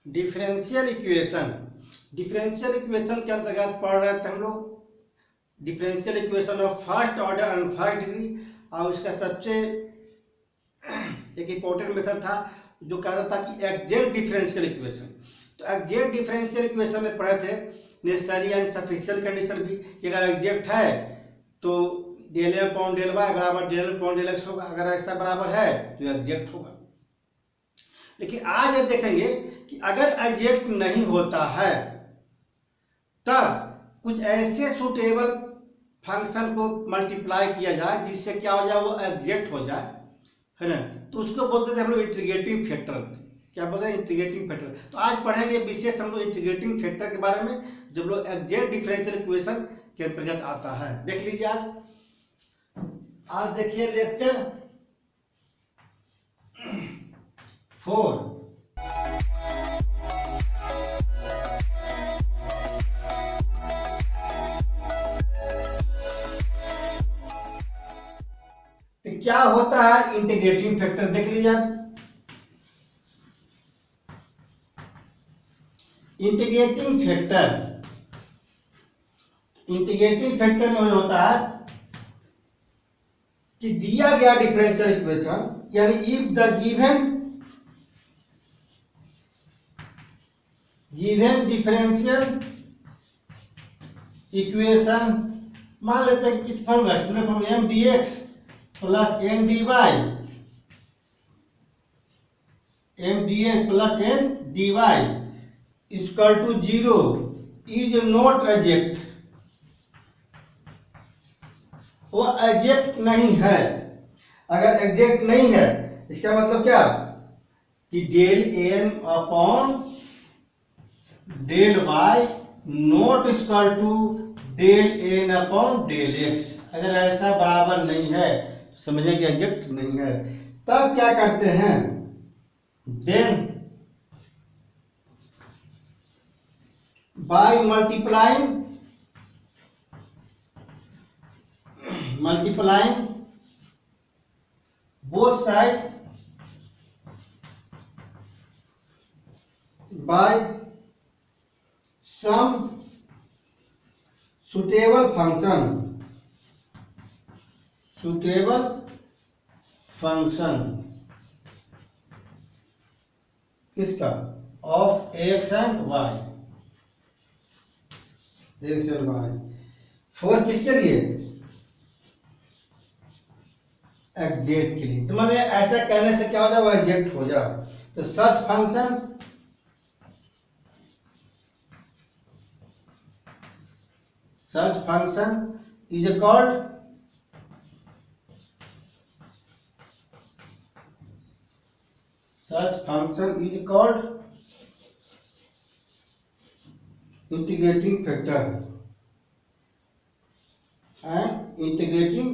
Differential equation. Differential equation के अंतर्गत पढ़ रहे थे हम लोग differential equation of first order and first degree, और उसका सबसे एक इम्पोर्टेंट मेथड था जो कह रहा था कि एग्जैक्ट डिफरेंशियल इक्वेशन। तो एग्जैक्ट डिफरेंशियल इक्वेशन में पढ़े थे नेसेसरी एंड सफिशिएंट कंडीशन भी, कि अगर एग्जैक्ट है तो del M upon del Y बराबर del M upon del X होगा, अगर ऐसा बराबर है तो एग्जैक्ट होगा। लेकिन आज ये देखेंगे कि अगर एग्जैक्ट नहीं होता है तब कुछ ऐसे सुटेबल फंक्शन को मल्टीप्लाई किया जाए जिससे क्या हो जाए, वो एग्जैक्ट हो जाए, है ना। तो उसको बोलते थे हम लोग इंटीग्रेटिंग फैक्टर। क्या बोलते हैं? Integrating factor. तो आज पढ़ेंगे विशेष हम लोग इंटीग्रेटिंग फैक्टर के बारे में, जब लोग एग्जैक्ट डिफरेंशियल इक्वेशन के अंतर्गत आता है। देख लीजिए आज देखिए लेक्चर 4। तो क्या होता है इंटीग्रेटिंग फैक्टर, देख लीजिए आप। इंटीग्रेटिंग फैक्टर में होता है कि दिया गया डिफरेंशियल इक्वेशन, यानी if the given differential equation, मान लेते हैं कि formula M D x plus M D Y, M D x plus M D Y equal to 0 is not exact, वो एग्जैक्ट नहीं है। अगर एग्जैक्ट नहीं है इसका मतलब क्या कि del M upon del Y not equal to del N upon del X. अगर ऐसा बराबर नहीं है समझे कि एग्जैक्ट नहीं है। तब क्या करते हैं, then by multiplying both side by some suitable function किसका, of x and y, four किसके लिए, एग्जैक्ट के लिए। तो मतलब ऐसा करने से क्या हो जाए, वो एग्जैक्ट हो जाए। तो सच function is called integrating factor and integrating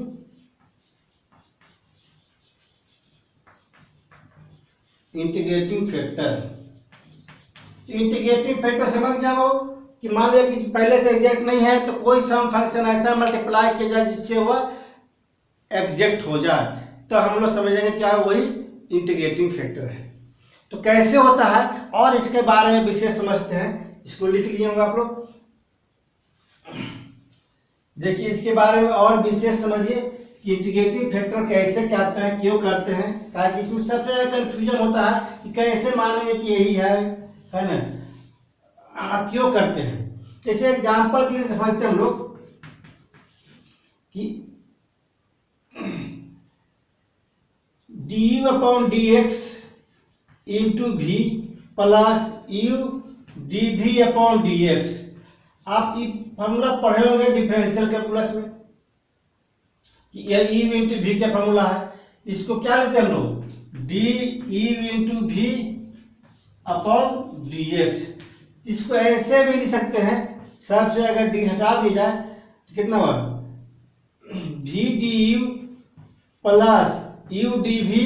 factor. Integrating factor समझ गया वो कि मान लिया कि पहले से एग्जैक्ट नहीं है तो कोई सम फंक्शन ऐसा मल्टीप्लाई किया जाए जिससे वह एग्जैक्ट हो जाए, तो हम लोग समझेंगे क्या वही इंटीग्रेटिंग फैक्टर है। तो कैसे होता है और इसके बारे में विशेष समझते हैं, इसको लिख लिए होंगे आप लोग। देखिए इसके बारे में और विशेष समझिए कि इंटीग्रेटिंग फैक्टर कैसे करते हैं, क्यों करते हैं, ताकि इसमें सबसे ज्यादा कंफ्यूजन होता है कि कैसे मानेंगे कि यही है ना, क्यों करते हैं। जैसे एग्जांपल के लिए समझते हैं हम लोग कि D U upon D X into V plus U D V upon D X. आप ये फॉर्मूला पढ़े होंगे डिफरेंशियल कैलकुलस में कि ई इंटू वी का फॉर्मूला है। इसको क्या लेते हैं हम लोग, D E into V upon D X. इसको ऐसे भी लिख सकते हैं, सबसे अगर डी हटा दी जाए तो कितना हुआ, V D U plus U D V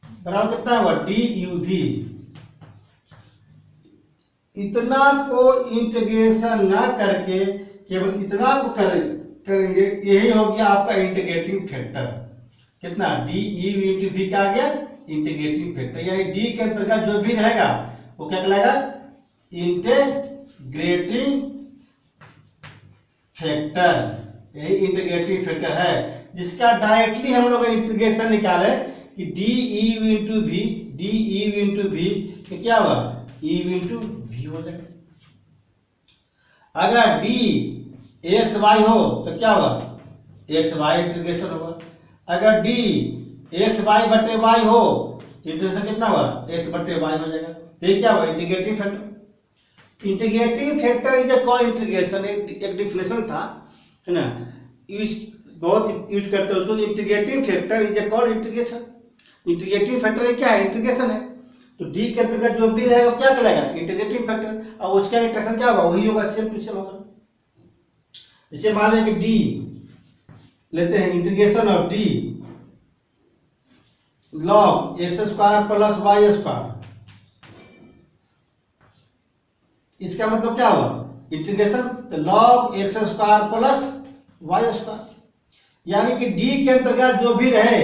बराबर कितना हुआ, डी यू वी। इतना को इंटीग्रेशन ना करके केवल इतना को करेंगे, यही हो गया आपका इंटीग्रेटिंग फैक्टर। कितना, डी ई इंटू वी का आ गया इंटीग्रेटिंग फैक्टर, यानी डी के अंतर्गत जो भी रहेगा वो क्या कहलाएगा, इंटीग्रेटिंग फैक्टर। यही इंटीग्रेटिंग फैक्टर है जिसका डायरेक्टली हम लोग इंटीग्रेशन निकाले कि D E into V, D E into V क्या होगा, ई इंटू वी हो जाएगा। अगर डी एक्स वाई हो तो क्या होगा, एक्स वाई इंटीग्रेशन होगा। अगर डी एक्स वाई बटे वाई हो तो इंटीग्रेशन कितना होगा, एक्स बटे वाई हो जाएगा। तो ये क्या होगा, integrating factor. Integrating factor is a called integration, एक डिफिनेशन था, है ना, बहुत यूज करते हैं उसको। Integrating factor is a called integration. Integrating factor क्या है, इंटीग्रेशन है। तो डी के अंतर्गत जो भी रहेगा क्या कहलाएगा, इंटीग्रेटिंग फैक्टर। और उसका इंटीग्रेशन क्या होगा, वही होगा, सेम टू सेम होगा। जैसे मान लें कि डी लेते हैं, integration of D log X square plus Y square, इसका मतलब क्या हुआ, इंटीग्रेशन, तो log X square plus Y square, यानी कि डी के अंतर्गत जो भी रहे,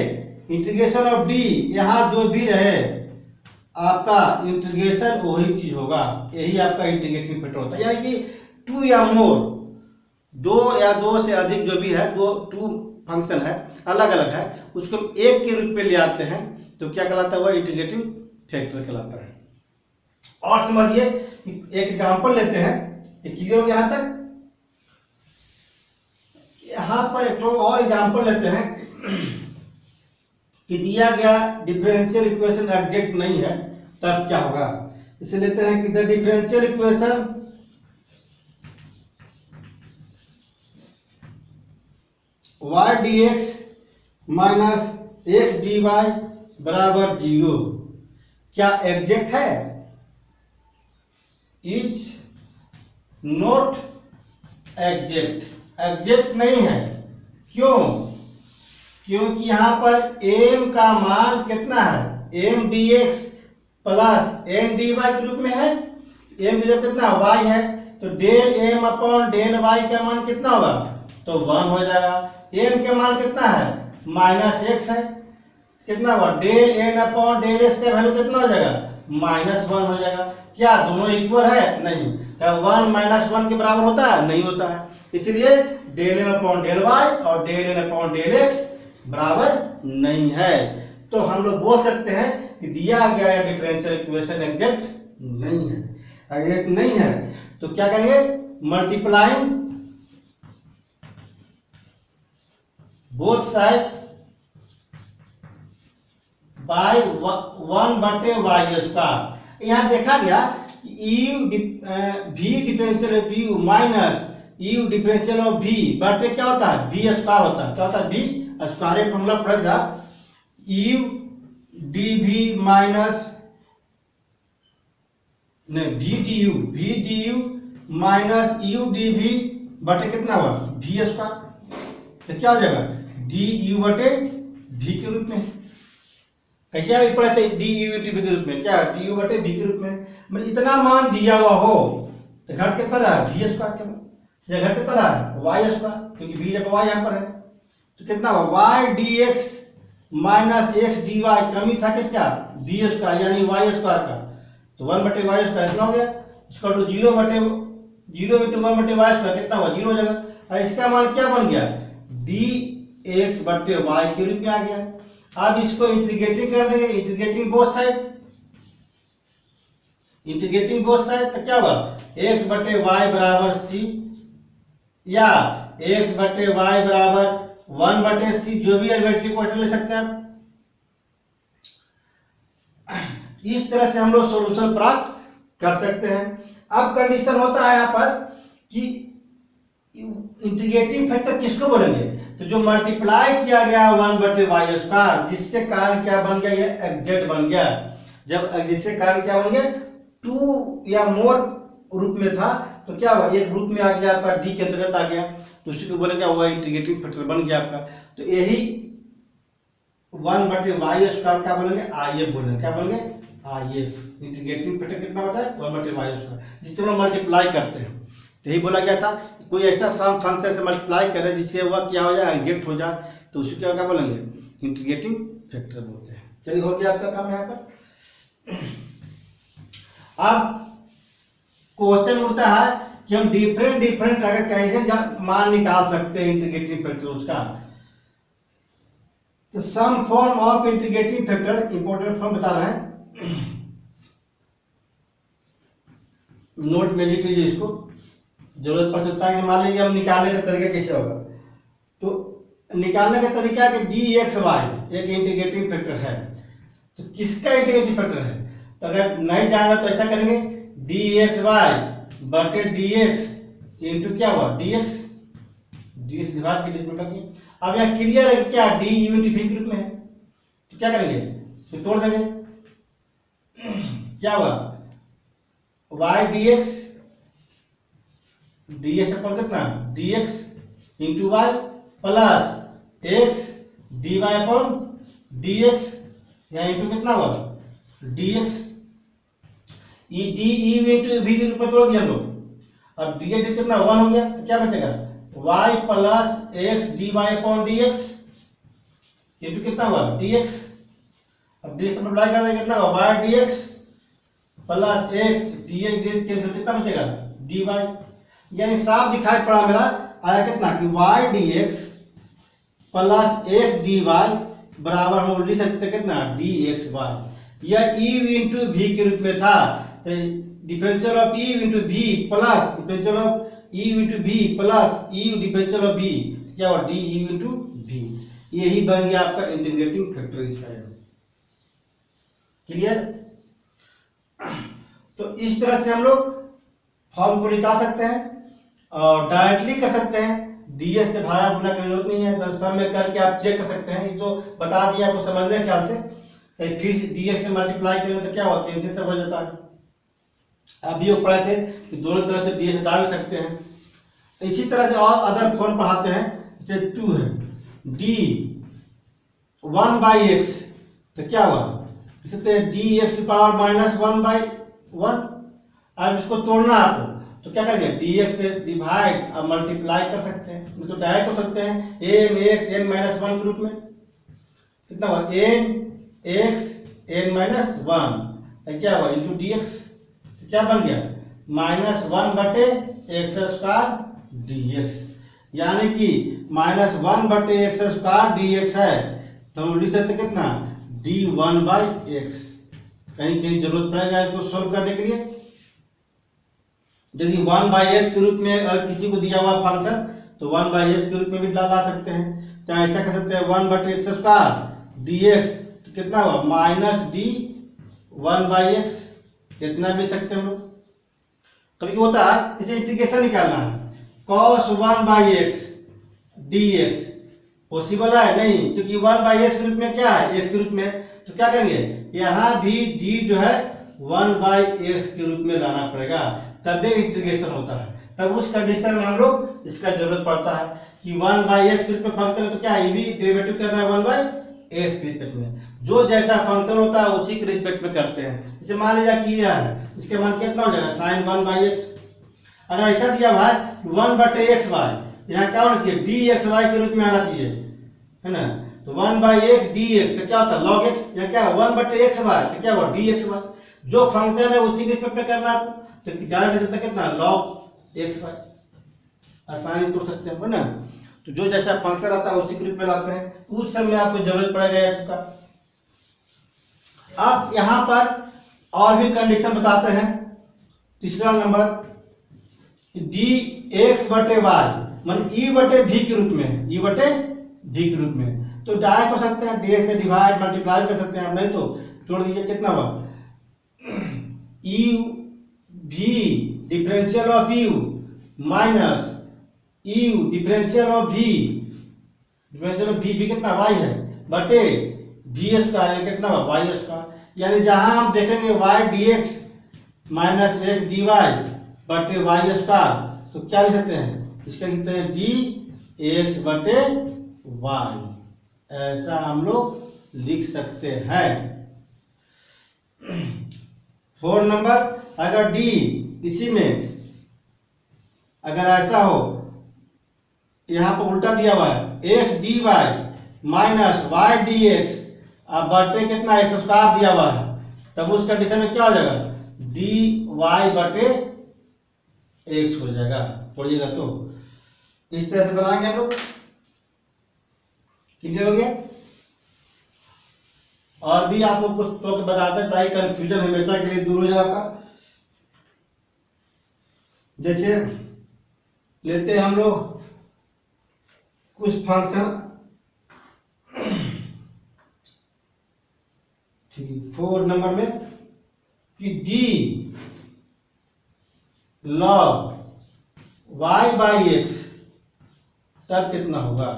इंटीग्रेशन ऑफ डी, यहां जो भी रहे आपका इंटीग्रेशन वही चीज होगा। यही आपका इंटीग्रेटिंग फैक्टर होता है। यानी कि टू या मोर, दो या दो से अधिक जो भी है, दो टू फंक्शन है, अलग अलग है, उसको एक के रूप में ले आते हैं तो क्या कहलाता है, वह इंटीग्रेटिंग फैक्टर कहलाता है। और समझिए, एक एग्जांपल लेते हैं, क्लियर हो गया यहां तक। यहां पर एक और एग्जांपल लेते हैं कि दिया गया डिफरेंशियल इक्वेशन एग्जैक्ट नहीं है, तब क्या होगा। इसे लेते हैं कि the differential equation y dx minus x D Y बराबर 0 क्या एग्जैक्ट है, इज नॉट एग्जैक्ट, एग्जैक्ट नहीं है। क्यों, क्योंकि यहां पर m का मान कितना है, m dx plus n dy के रूप में है। m जो कितना y है, तो del m upon del y का मान कितना होगा, तो 1 हो जाएगा। m के मान कितना है, माइनस एक्स है, कितना हुआ, del n upon del x का वैल्यू कितना हो जाएगा, -1 हो जाएगा। क्या दोनों इक्वल है, नहीं, क्या 1 माइनस 1 के बराबर होता है, नहीं होता है। इसलिए del m upon del y और del n upon del x बराबर नहीं है। तो हम लोग बोल सकते हैं कि दिया गया डिफरेंशियल इक्वेशन एग्जैक्ट नहीं है। एग्जैक्ट नहीं है तो क्या करेंगे, मल्टीप्लाइंग बोथ साइड बाय 1 बटे वाई स्क्वायर। यहाँ देखा गया U V differential of U minus U differential of V बटे क्या होता है, वी स्क्वायर होता है। क्या होता है, वी स्क्वायर। एक फॉर्मूला पढ़ा था, U D V minus V D U minus U D V बटे कितना हुआ, वी स्क्वायर। तो क्या हो जाएगा, डी यू बटे वी के रूप में। कैसे अभी पढ़े थे, डी यू डी वी के रूप में, क्या डी यू बटे वी के रूप में। मतलब इतना मान दिया हुआ हो तो घट कितना रहा, वी स्क्वायर के मान, या घट कितना रहा, वाई स्क्वायर, क्योंकि वी जब वाई यहाँ पर है तो कितना हुआ, Y D x minus x D Y, कमी था किसका, वी स्क्वायर यानी वाई स्क्वायर का, तो 1 बटे वाई स्क्वायर इतना हो गया। इसका तो 0 बटे 0 इंटू 1 बटे वाई स्क्वायर कितना हुआ, 0 हो जाएगा। और इसका मान क्या बन गया, डी एक्स बटे वाई के रूप में आ गया। अब इसको इंटीग्रेटिंग कर देंगे, integrating both side, integrating both side तो क्या होगा, एक्स बटे वाई बराबर सी, या एक्स बटे वाई बराबर 1 बटे सी, जो भी आर्बिट्रेरी क्वांटिटी ले सकते हैं। इस तरह से हम लोग सॉल्यूशन प्राप्त कर सकते हैं। अब कंडीशन होता है यहाँ पर कि इंटीग्रेटिंग फैक्टर किसको बोलेंगे, तो जो मल्टीप्लाई किया गया 1 बटे वाई स्क्वायर, जिसके कारण क्या बन गया, ये एग्जैक्ट बन गया। जब जिसके कारण क्या बन गया, 2 या मोर रूप में था तो क्या हुआ, एक ग्रुप में आ गया आपका, डी के अंतर्गत आ गया, तो उसी को बोलेंगे वो इंटीग्रेटिंग फैक्टर बन गया आपका। तो यही 1 बटे वाई स्क्वायर क्या बोलेंगे, आई एफ बोलेंगे। क्या बोलेंगे, आई एफ। इंटीग्रेटिंग फैक्टर कितना होता है, 1 बटे वाई स्क्वायर, जिससे हम मल्टीप्लाई करते हैं। तो यही बोला गया था, कोई ऐसा सम फंक्शन से मल्टीप्लाई करे जिससे वह क्या हो जाए, एग्जैक्ट हो जाए, तो उसी क्या बोलेंगे, इंटीग्रेटिंग फैक्टर बोलते हैं। चलिए हो गया आपका काम यहाँ पर। अब क्वेश्चन उठता है कि हम डिफरेंट अगर कैसे मान निकाल सकते हैं इंटीग्रेटिंग फैक्टर उसका। तो some form of integrating factor, important form बता रहे हैं, नोट में लिख लीजिए, इसको जरूरत पड़ सकता है। मान लीजिए हम निकालने का तरीका कैसे होगा, तो निकालने का तरीका है कि डी एक्स वाई एक इंटीग्रेटिंग फैक्टर है। तो किसका इंटीग्रेटिंग फैक्टर है? तो अगर नहीं जाना तो ऐसा करेंगे, डी एक्स वाई बटे डी एक्स इंटू क्या हुआ D X, D x divide के बीच में कर दिया। अब यह क्लियर है कि क्या डी यू इंटू वी के रूप में है, तो क्या करेंगे, तो तोड़ देंगे। क्या हुआ Y D X, D X पर कितना D X into Y plus X D Y upon D X, यहाँ इंटू कितना हुआ D X, E D E into V के रूप में तोड़ दिया हम लोग। अब डी एक्स कितना 1 हो गया, तो क्या बचेगा y plus X D Y upon D X into कितना हुआ डी एक्स। अब डी एक्स मल्टीप्लाई कर देंगे, कितना हुआ Y D x plus X D X cancel, कितना बचेगा डी वाई। यानी साफ दिखाई पड़ा मेरा, आया कितना कि Y D x plus X D Y बराबर हम लिख सकते कितना डी एक्स वाई। यह ई इंटू वी के रूप में था, तो differential of E into V plus differential of E into V plus E differential of V, क्या हुआ डी ई इंटू वी। यही बन गया आपका इंटीग्रेटिंग फैक्टर इसका। क्लियर? तो इस तरह से हम लोग फॉर्म को निकाल सकते हैं और डायरेक्टली कर सकते हैं, डीएस से भाया गुना की जरूरत नहीं है, तो सब में करके आप चेक कर सकते हैं। ये तो बता दिया आपको समझने ख्याल से, फिर डीएस से मल्टीप्लाई करें तो क्या हुआ कैंसिल से हो जाता है। अभी वो पढ़े थे कि दोनों तरह से डीएस हटा भी सकते हैं। इसी तरह से और अदर फॉर्म पढ़ाते हैं, जैसे 2 है डी 1 बाई एक्स, तो क्या हुआ डी एक्स की पावर माइनस 1/1। अब इसको तोड़ना आपको, तो क्या करेंगे डी एक्स से डिवाइड और मल्टीप्लाई कर सकते हैं, तो डायरेक्ट हो सकते हैं एन एक्स एन माइनस 1 के रूप में। कितना हुआ एन एक्स एन माइनस 1, क्या हुआ इंटू डी एक्स, तो क्या बन गया -1 बटे एक्स स्क्वायर डी एक्स। यानी कि -1 बटे एक्स स्क्वायर डी एक्स है, तो हम लिख सकते कितना d1/x। कहीं कहीं जरूरत पड़ेगा इसको सोल्व करने के लिए, यदि 1/s के रूप में अगर किसी को दिया हुआ फंक्शन तो 1/s के रूप में भी ला सकते हैं। चाहे ऐसा कर सकते हैं 1 बटे एक्स स्क्वायर dx, तो कितना हुआ -d1/x, इतना भी सकते हैं हम लोग। कभी होता है इसे इंटीग्रेशन निकालना है, cos 1/x dx पॉसिबल है नहीं, क्योंकि 1/s के रूप में क्या है s के रूप में, तो क्या करेंगे यहाँ भी d जो है 1/x के रूप में लाना पड़ेगा, तभी इंटीग्रेशन होता है। तब उस कंडीशन में हम लोग इसका जरूरत पड़ता है कि 1/s के रूप में फंक्शन, तो क्या ये भी डेरिवेटिव करना है 1/s के रिस्पेक्ट में। जो जैसा फंक्शन होता है उसी के रिस्पेक्ट में करते हैं। जैसे मान लीजिए कि यह है, इसके मान कितना हो जाएगा sin 1/x। अगर ऐसा दिया हुआ है 1/xy, यहाँ क्या होना चाहिए dxy के रूप में आना चाहिए, है ना। तो 1/x dx, तो क्या होता है log x, या क्या 1/xy, तो क्या हुआ dxy। जो फंक्शन है उसी के रिस्पेक्ट में करना आपको, तो डायरेक्ट सकता कितना log xy, आसानी कर सकते हैं ना। तो जो जैसा फंक्शन आता है उसी के रूप में लाते हैं, उस समय आपको जरूरत पड़ेगा x का। अब यहाँ पर और भी कंडीशन बताते हैं। तीसरा नंबर dx बटे y मान e बटे v के रूप में, e बटे v के रूप में, तो डायरेक्ट हो सकते हैं dx से डिवाइड मल्टीप्लाई कर सकते हैं आप, नहीं तो जोड़ दीजिए कितना हुआ e v differential of u minus e differential of v, differential of v कितना y है बटे v स्क्वायर कितना हुआ y स्क्वायर। यानी जहां हम देखेंगे y dx minus x dy बटे y स्क्वायर, तो क्या लिख सकते हैं इसका लिख सकते हैं dx बटे y, ऐसा हम लोग लिख सकते हैं। 4 नंबर अगर d इसी में अगर ऐसा हो, यहाँ पर उल्टा दिया हुआ है x dy minus y dx अब बटे कितना एक्स स्क्वायर दिया हुआ है, तब उस कंडीशन में क्या हो जाएगा डी वाई बटे एक्स हो जाएगा, पढ़िएगा तो इस तरह से बनाएंगे हम लोग। क्लियर हो गया? और भी आप लोग कुछ तो बताते हैं ताकि कंफ्यूजन हमेशा के लिए दूर हो जाए आपका। जैसे लेते हैं हम लोग कुछ फंक्शन 4 नंबर में कि D log Y by X, तब कितना होगा?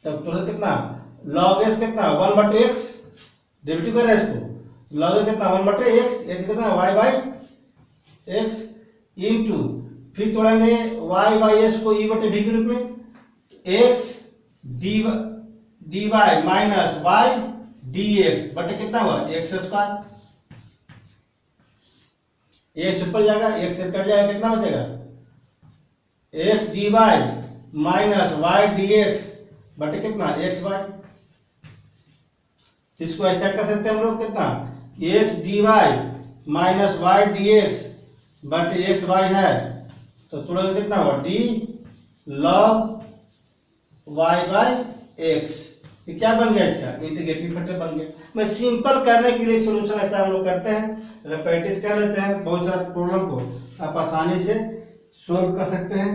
तब टोटल कितना? लॉग एक्स कितना? 1/x, डेरिवेटिव कर रहा है इसको, लॉग एक्स कितना? 1/x, एक्स कितना? वाई बाई एक्स इंटू, फिर तोड़ेंगे वाई बाई एक्स को ई बटे डी के रूप में, X D Y minus Y D X बटे कितना हुआ? X square. एक्स ऊपर जाएगा, एक्स से कट जाएगा, कितना बचेगा? X D Y minus Y D X बटे कितना? X Y. इसको ऐसा कर सकते हैं हम लोग, कितना? X D Y minus Y D X बटे एक्स वाई है, तो तुरंत कितना हुआ? D log Y by X. ये क्या बन गया? इसका इंटीग्रेटिव फैक्टर बन गया। मैं सिंपल करने के लिए सॉल्यूशन ऐसा हम लोग करते हैं, अगर प्रैक्टिस कर लेते हैं बहुत सारे प्रॉब्लम को आप आसानी से सोल्व कर सकते हैं।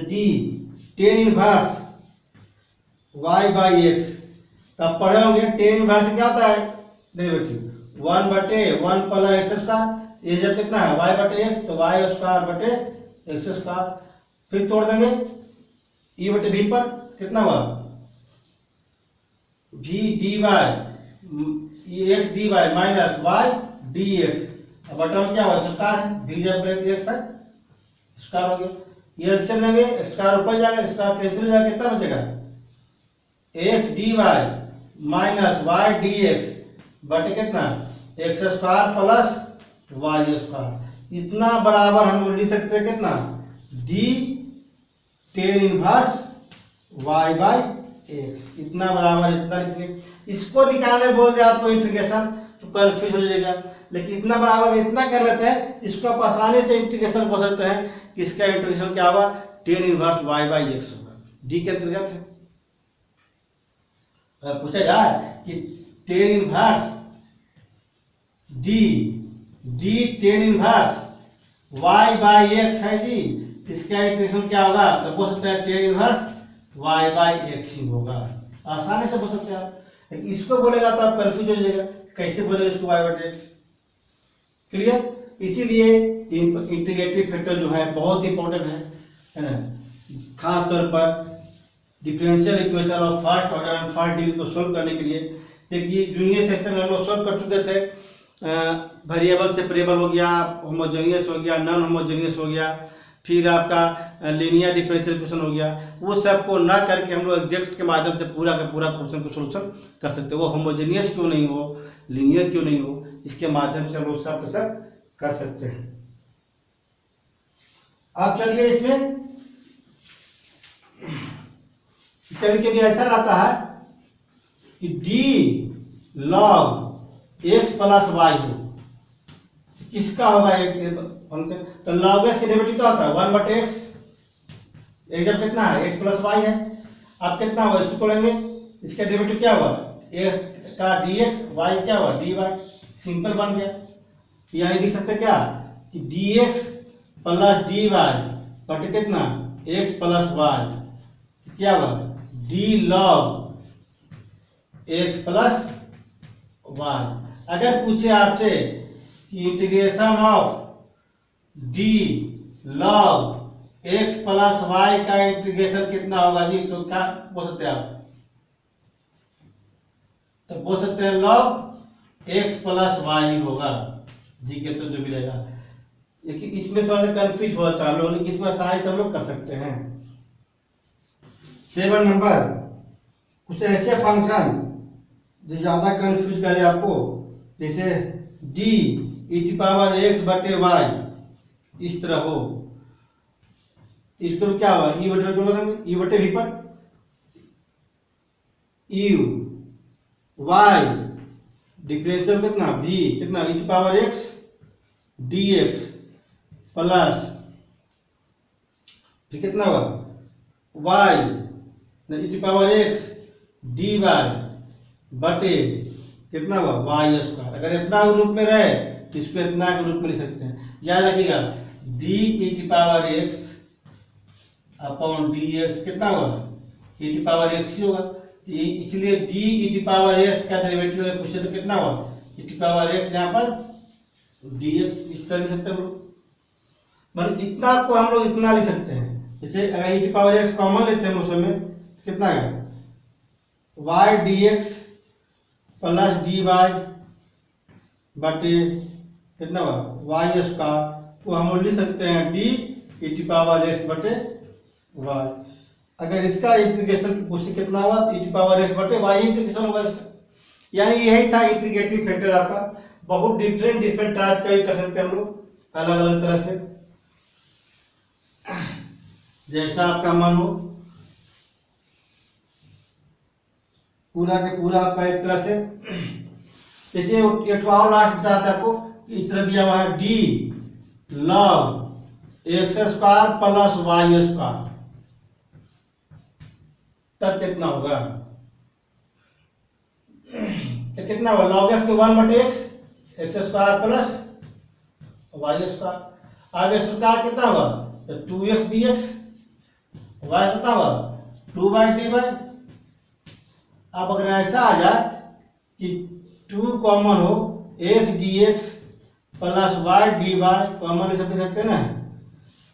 D tan inverse Y by X, तब पढ़े होंगे टेन इनवर्स क्या होता है? डेरिवेटिव 1/1 प्लस एक्स स्क्वायर, ये जब कितना है? वाई बटे एक्स, तो वाई स्क्वायर बटे एक्स स्क्वायर। फिर तोड़ देंगे ई बटे वी पर, कितना हुआ? V D Y X D Y minus Y D X, अब बटा में क्या हुआ? स्क्वायर है, वी जब एक्स है स्क्वायर हो गया। ये एलसीएम लेंगे, स्क्वायर ऊपर जाएगा, स्क्वायर कैंसिल हो जाएगा, कितना बचेगा? X D Y minus Y D X बटे कितना? X square plus Y square. इतना बराबर हम लोग लिख सकते हैं कितना? D tan inverse Y by X, इतना बराबर इतना लिखिए। इसको निकालने बोल दे आपको इंटीग्रेशन तो कंफ्यूज हो जाएगा, लेकिन इतना बराबर इतना कर लेते हैं, इसको आप आसानी से इंटीग्रेशन बोल सकते हैं कि इसका इंटीग्रेशन क्या होगा? Tan inverse Y by x होगा, डी के अंतर्गत है। अगर पूछा जाए कि tan inverse d tan inverse Y by x है जी, इसका इंटीग्रेशन क्या होगा? तो बोल सकते हैं tan inverse Y by X ही होगा, आसानी से बोल सकते हैं आप। लेकिन इसको बोलेगा तो आप कंफ्यूज हो जाएगा, कैसे बोलेगा इसको वाई बटे एक्स। क्लियर? इसीलिए इंटीग्रेटिव फैक्टर जो है बहुत इंपॉर्टेंट है ना, खास तौर पर differential equation of first order and first degree को सोल्व करने के लिए। देखिए जूनियर सेक्शन में हम लोग सोल्व कर चुके थे, वेरिएबल सेपरेबल हो गया, होमोजेनियस हो गया, नॉन होमोजेनियस हो गया, फिर आपका लीनियर डिफरेंशियल इक्वेशन हो गया। वो सब को ना करके हम लोग एग्जैक्ट के माध्यम से पूरा का पूरा क्वेश्चन को सोल्यूशन कर सकते हैं। वो होमोजेनियस क्यों नहीं हो, लीनियर क्यों नहीं हो, इसके माध्यम से हम लोग सब के सब कर सकते हैं। अब चलिए इसमें कभी कभी ऐसा रहता है कि D log x plus y हो, किसका होगा एक फंक्शन? तो लॉग एक्स के डेरिवेटिव क्या होता है? 1/x, एक जब कितना है? एक्स प्लस वाई है। अब कितना हुआ? इसको तोड़ेंगे, इसका डेरिवेटिव क्या हुआ? एक्स का dx, वाई क्या हुआ? dy, सिंपल बन गया। यानी लिख सकते क्या कि dx प्लस dy बटे कितना? x प्लस वाई, क्या हुआ? d log x plus y. अगर पूछे आपसे कि integration of d log x plus y का इंटीग्रेशन कितना होगा जी, तो क्या बोल सकते हैं आप? तो बोल सकते हैं log x प्लस वाई होगा, जी के तो जो मिलेगा। लेकिन इसमें थोड़ा सा कंफ्यूज होता है लोग, लेकिन इसमें आसानी से हम लोग कर सकते हैं। 7 नंबर, कुछ ऐसे फंक्शन जो ज्यादा कंफ्यूज करे आपको, जैसे D E T power x बटे वाई, इस तरह हो, इसको क्या होगा? ई बटे ई बटे वी पर यू वाई डिफरेंशियल कितना v कितना e की पावर x dx प्लस फिर कितना हुआ y e की पावर x dy बटे कितना हुआ y स्क्वायर। अगर इतना रूप में रहे तो इसको इतना के रूप में लिख सकते हैं। याद रखिएगा d e की पावर x अपॉन dx कितना हुआ e की पावर x ही होगा, इसलिए d e की पावर x का डेरिवेटिव अगर पूछे तो कितना हुआ e की पावर x यहाँ पर dx। इस तरह लिख सकते हैं हम लोग, मतलब इतना को हम लोग इतना लिख सकते हैं। जैसे अगर e की पावर x कॉमन लेते हैं उसमें कितना है y dx प्लस dy बटे कितना हुआ वाई स्क्वायर को हम लोग लिख सकते हैं d e की पावर x बटे y। अगर इसका इंटीग्रेशन पूछे कितना हुआ तो e की पावर x बटे y इंटीग्रेशन होगा इसका। यानी यही था इंटीग्रेटिंग फैक्टर आपका। बहुत डिफरेंट टाइप का ही कर सकते हैं हम लोग अलग अलग तरह से, जैसा आपका मन हो। पूरा के पूरा आपका एक तरह से, जैसे ये 12 लास्ट बताया था आपको, इस तरह दिया हुआ है d log x square plus y square, तब कितना होगा तो कितना होगा log x के 1 बटे x square plus y square. अब x स्क्वायर कितना होगा तो 2x dx, y कितना होगा 2y dy। अब अगर ऐसा आ जाए कि 2 कॉमन हो x dx plus y dy common लिख सकते हैं ना,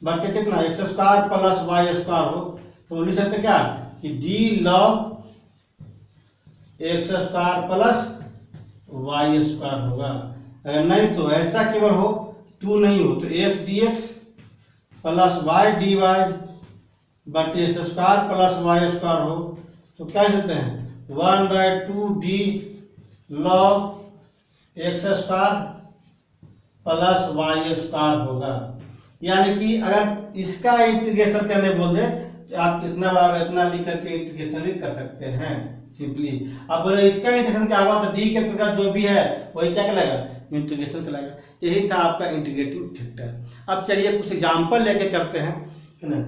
बटे कितना x square plus y square हो तो लिख सकते क्या कि d log x square plus y square होगा। अगर नहीं तो ऐसा केवल हो 2 नहीं हो तो x dx plus y dy बटे x square plus y square हो तो क्या लिख सकते हैं 1/2 d log x square plus y square होगा। यानी कि अगर इसका इंटीग्रेशन करने बोल दे तो आप इतना बराबर इतना लिख करके इंटीग्रेशन भी कर सकते हैं सिंपली। अब बोले इसका इंटीग्रेशन क्या हुआ तो d के अंतर्गत जो भी है वही क्या कहलाएगा इंटीग्रेशन कहलाएगा। यही था आपका इंटीग्रेटिंग फैक्टर। अब चलिए कुछ एग्जांपल लेके करते हैं, है ना,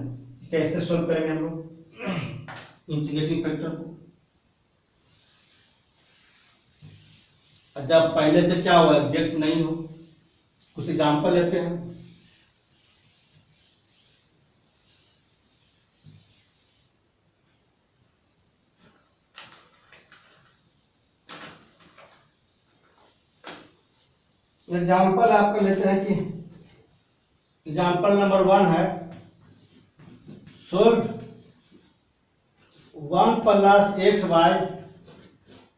कैसे सोल्व करेंगे हम लोग इंटीग्रेटिंग फैक्टर को। जब पहले से क्या हुआ एग्जैक्ट नहीं हो, कुछ एग्जांपल लेते हैं। एग्जांपल आपका लेते हैं कि एग्जांपल नंबर 1 है solve 1 plus x y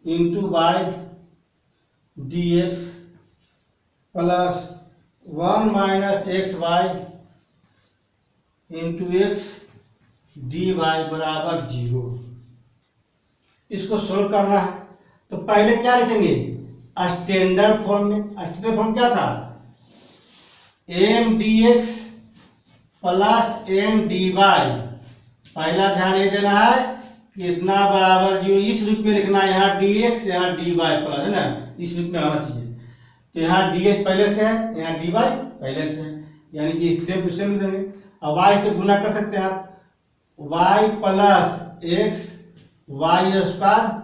into y dx plus 1 minus x y into x D Y बराबर 0। इसको सोल्व करना है तो पहले क्या लिखेंगे स्टैंडर्ड फॉर्म में। स्टैंडर्ड फॉर्म क्या था m D x plus M D y. पहला ध्यान ये देना है कि इतना बराबर 0 इस रूप में लिखना है, यहाँ डी एक्स यहाँ डी वाई प्लस, है ना, इस रूप में आना चाहिए। तो यहाँ डी एक्स पहले से है, यहाँ डी वाई पहले से है, यानी कि सेम टू सेम देंगे। अब वाई से गुना कर सकते हैं आप, y plus x Y square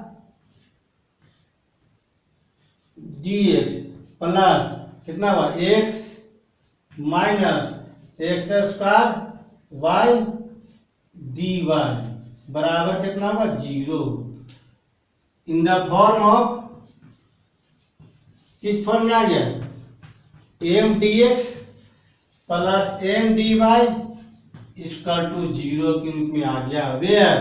d x plus कितना हुआ x minus x square y d Y बराबर कितना हुआ 0। इन द फॉर्म ऑफ, किस फॉर्म में आ गया m D x plus M D Y equal to 0 के रूप में आ गया। वेयर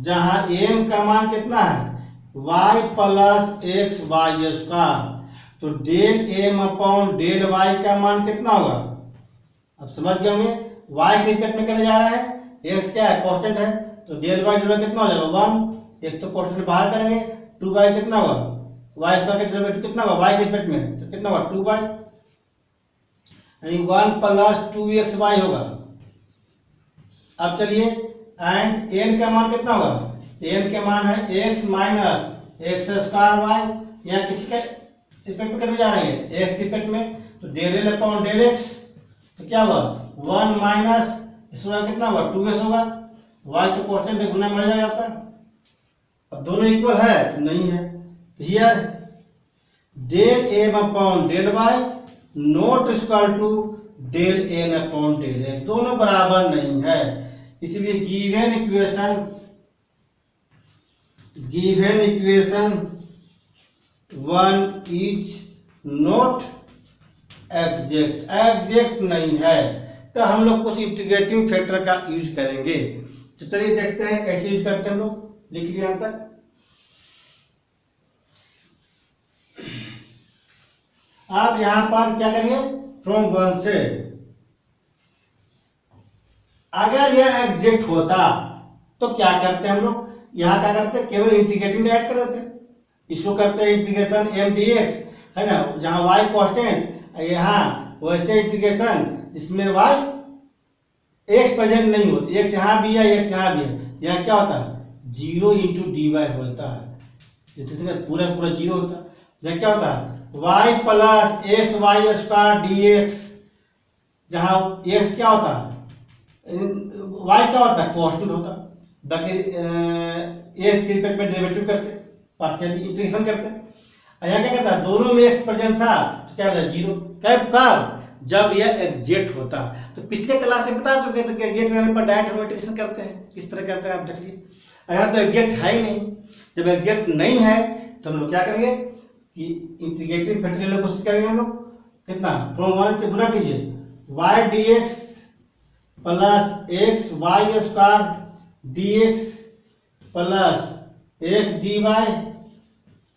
जहां एम का मान कितना है y plus x Y square, तो del M upon del Y का मान कितना होगा अब समझ गए होंगे। y के रिस्पेक्ट में करने जा रहा है, x क्या है कांस्टेंट है, तो डेल वाई कितना हो जाएगा 1, x तो कांस्टेंट बाहर करेंगे 2y कितना होगा y स्क्वायर का डेरिवेटिव कितना होगा y के रिस्पेक्ट में तो कितना होगा 2y, यानी 1 प्लस 2xy होगा। अब चलिए एंड n का मान कितना होगा, n के मान है x minus x square y, यहाँ किसी का रिस्पेक्ट में करने जा रहे हैं एक्स के रिस्पेक्ट में, तो del l upon del x, तो क्या हुआ 1 माइनस इसमें कितना हुआ 2s होगा, y तो कांस्टेंट है गुना में रह जाएगा आपका। अब दोनों इक्वल है नहीं है, तो here del M upon del Y not equal to del N upon del x, दोनों बराबर नहीं है, इसलिए given equation 1 is not exact नहीं है, तो हम लोग कुछ इंटीग्रेटिंग फैक्टर का यूज करेंगे। तो चलिए देखते हैं कैसे यूज करते हैं हम लोग, लिख लिया यहाँ तक। आप यहां पर क्या करेंगे फ्रॉम 1 से, अगर यह एग्जैक्ट होता तो क्या करते हैं हम लोग, यहां क्या करते हैं केवल इंटीग्रेटिंग ऐड कर देते हैं, इसको करते हैं इंटीग्रेशन एम डी एक्स, है ना, जहां y कांस्टेंट, यहाँ वैसे इंटीग्रेशन जिसमें y x प्रेजेंट नहीं होती, x यहाँ भी है x यहाँ भी है, यहाँ क्या होता है 0 इंटू डी वाई होता है, पूरा पूरा 0 होता है, यहाँ क्या होता है y plus x Y square d x, जहाँ x क्या होता है y क्या होता है कांस्टेंट होता है, बाकी x के रिस्पेक्ट में डेरिवेटिव करते पार्शियल इंटीग्रेशन करते हैं, यहाँ क्या करता है दोनों में x प्रेजेंट था तो क्या होता है 0, कब जब यह एग्जैक्ट होता। तो पिछले क्लास में बता चुके थे कि एग्जैक्ट रहने पर डायरेक्ट इंटीग्रेशन करते हैं, किस तरह करते हैं आप देख लीजिए, यहाँ तो एग्जैक्ट है ही नहीं, जब एग्जैक्ट नहीं है तो हम लोग क्या करेंगे कि इंटीग्रेटिंग फैक्टर लेने की कोशिश करेंगे हम लोग, कितना फ्रॉम 1 से गुना कीजिए y dx plus x Y square dx plus x dy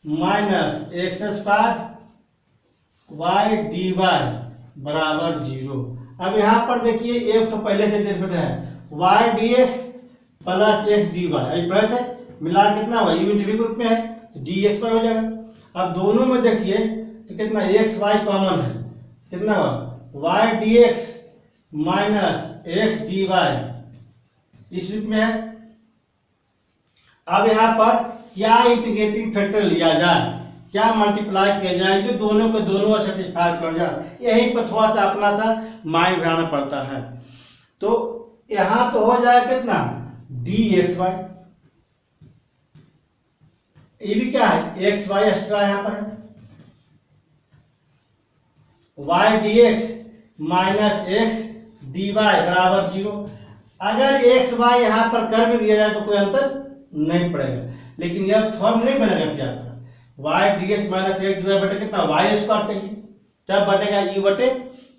minus x square y dy बराबर 0। अब यहाँ पर देखिए एक तो पहले से डेरिवेटिव है y dx plus x dy, अभी पढ़े थे मिला कितना हुआ यूनिट v ग्रुप में है तो dx हो जाएगा। अब दोनों में देखिए तो कितना एक्स वाई कॉमन है, कितना हुआ y dx minus x dy इस रूप में है। अब यहाँ पर क्या इंटीग्रेटिंग फैक्टर लिया जाए, क्या मल्टीप्लाई किया जाए जो दोनों को दोनों सेटिस्फाई कर जाए, यहीं पर थोड़ा सा अपना सा माइंड बनाना पड़ता है। तो यहां तो हो जाए कितना डी एक्स वाई, ये भी क्या है एक्स वाई एक्स्ट्रा यहाँ पर है, y D x minus x D Y बराबर 0। अगर एक्स वाई यहाँ पर कर भी दिया जाए तो कोई अंतर नहीं पड़ेगा, लेकिन यह फॉर्म नहीं बनेगा क्या आपका y D x minus x D y बटे कितना वाई स्क्वायर चाहिए, तब बटेगा यू बटे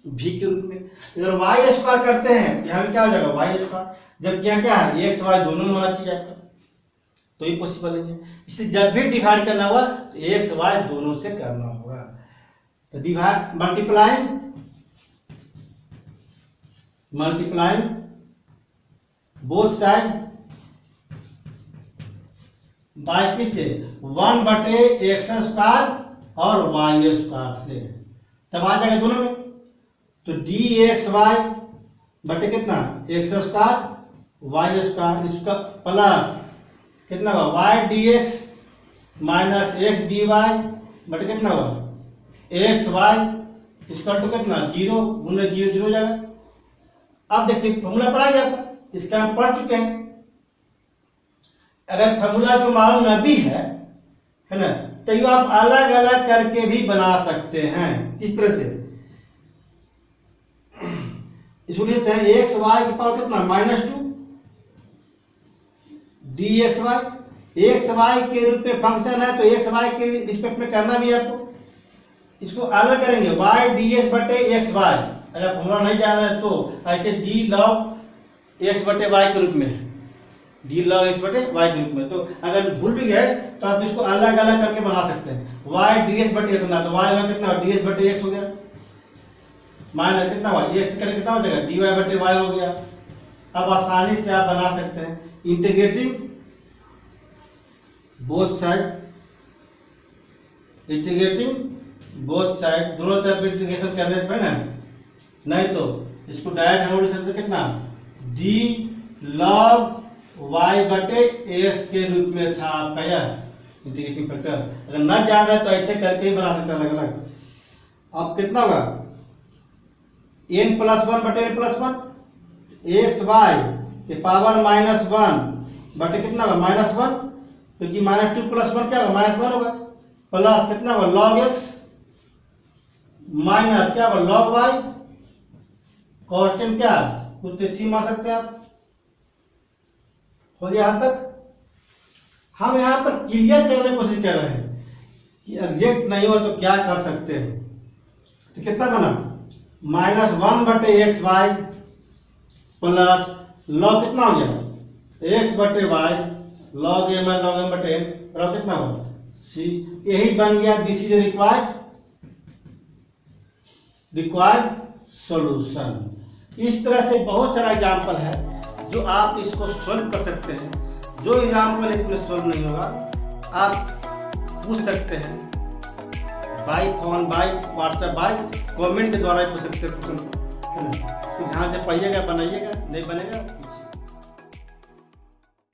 भी के रूप में। अगर वाई स्क्वायर करते हैं यहाँ क्या हो जाएगा वाई स्क्वायर, जबकि यहाँ क्या है एक्स वाई दोनों में होना चाहिए आपका, तो ये पॉसिबल नहीं है, इसलिए जब भी डिवाइड करना हुआ तो एक्स वाई दोनों से करना होगा। तो divide multiplying both side by किससे 1 बटे एक्स स्क्वायर और वाई स्क्वायर से, तब आ जाएगा दोनों में, तो डी एक्स वाई बटे कितना एक्स स्क्वायर वाई स्क्वायर, इसका प्लस कितना हुआ Y D x minus x D y बटे कितना हुआ एक्स वाई, इसका टू कितना 0 गुना 0 0 हो जाएगा। अब देखिए फॉर्मूला पढ़ा गया था, इसका हम पढ़ चुके हैं, अगर फॉर्मूला जो मालूम न भी है ना, तो ये आप अलग अलग करके भी बना सकते हैं। किस तरह से इसको लिखते हैं एक्स वाई की पावर कितना -2 d x y, x y के रूप में फंक्शन है तो एक्स वाई के रिस्पेक्ट में करना भी है आपको, इसको अलग करेंगे वाई डी एक्स बटे एक्स वाई, अगर फॉर्मूला नहीं जाना है तो ऐसे डी लॉग एक्स बटे वाई के रूप में है, डी लॉग एक्स बटे वाई के रूप में। तो अगर भूल भी गए तो आप इसको अलग अलग करके बना सकते हैं, वाई डी एक्स बटे कितना, तो वाई में कितना डी एक्स बटे एक्स हो गया, माइनस कितना हुआ एक्स करके कितना हो जाएगा डी वाई बटे वाई हो गया। अब आसानी से आप बना सकते हैं इंटीग्रेटिंग बोथ साइड, दोनों तरफ इंटीग्रेशन करने से ना, नहीं तो इसको डायरेक्ट हम लिख सकते कितना डी लॉग वाई बटे एस के रूप में था आपका, यार इंटीग्रेटिंग फैक्टर। अगर न ज्यादा है तो ऐसे करके ही बना सकते हैं अलग अलग। अब कितना होगा n+1/n+1 एक्स वाई के पावर -1 बटे कितना होगा -1, क्योंकि -2 + 1 क्या होगा -1 होगा, प्लस कितना होगा log x माइनस क्या होगा log y, कांस्टेंट क्या कुछ तो सी मान सकते हैं आप। हो गया यहां तक। हम यहाँ पर क्लियर करने की कोशिश कर रहे हैं कि एग्जैक्ट नहीं हो तो क्या कर सकते हैं। तो कितना बना -1/xy प्लस log कितना हो गया x/y log m log m/n log कितना होगा c। यही बन गया दिस इज रिक्वायर्ड सॉल्यूशन। इस तरह से बहुत सारा एग्जाम्पल है जो आप इसको सॉल्व कर सकते हैं। जो एग्जाम्पल इसमें सॉल्व नहीं होगा आप पूछ सकते हैं by phone by WhatsApp by comment के द्वारा ही पूछ सकते हैं क्वेश्चन को, है ना। तो ध्यान से पढ़िएगा बनाइएगा, नहीं बनेगा